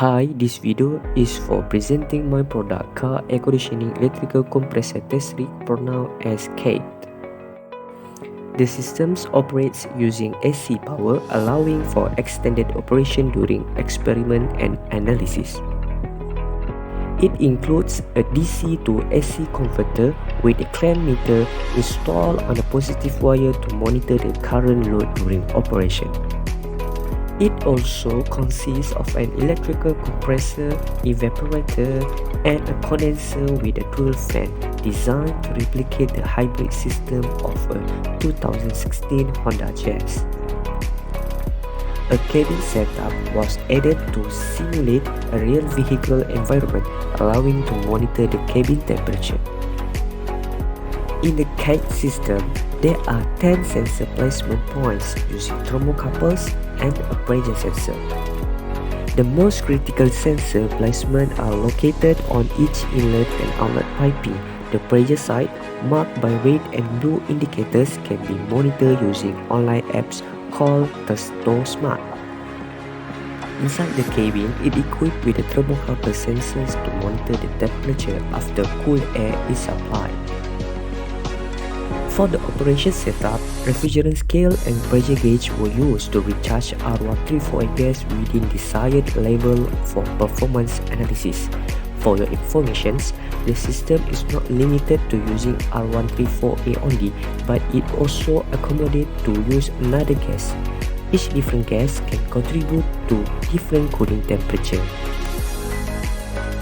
Hi, this video is for presenting my product car air conditioning electrical compressor test rig pronounced as CAECT. The system operates using AC power, allowing for extended operation during experiment and analysis. It includes a DC to AC converter with a clamp meter installed on a positive wire to monitor the current load during operation. It also consists of an electrical compressor, evaporator, and a condenser with a dual fan designed to replicate the hybrid system of a 2016 Honda Jazz. A cabin setup was added to simulate a real vehicle environment, allowing to monitor the cabin temperature. In the CAECT system, there are 10 sensor placement points using thermocouples and a pressure sensor. The most critical sensor placement are located on each inlet and outlet piping. The pressure side, marked by red and blue indicators, can be monitored using online apps called Smart. Inside the cabin, it equipped with the thermocouple sensors to monitor the temperature after cool air is supplied. For the operation setup, refrigerant scale and pressure gauge were used to recharge R134a gas within desired level for performance analysis. For your information, the system is not limited to using R134a only, but it also accommodates to use another gas. Each different gas can contribute to different cooling temperature.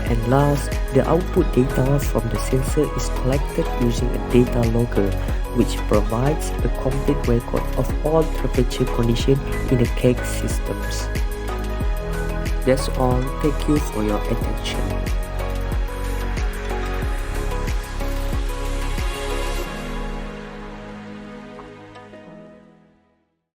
And last, the output data from the sensor is collected using a data logger, which provides a complete record of all temperature conditions in the CAECT systems. That's all. Thank you for your attention.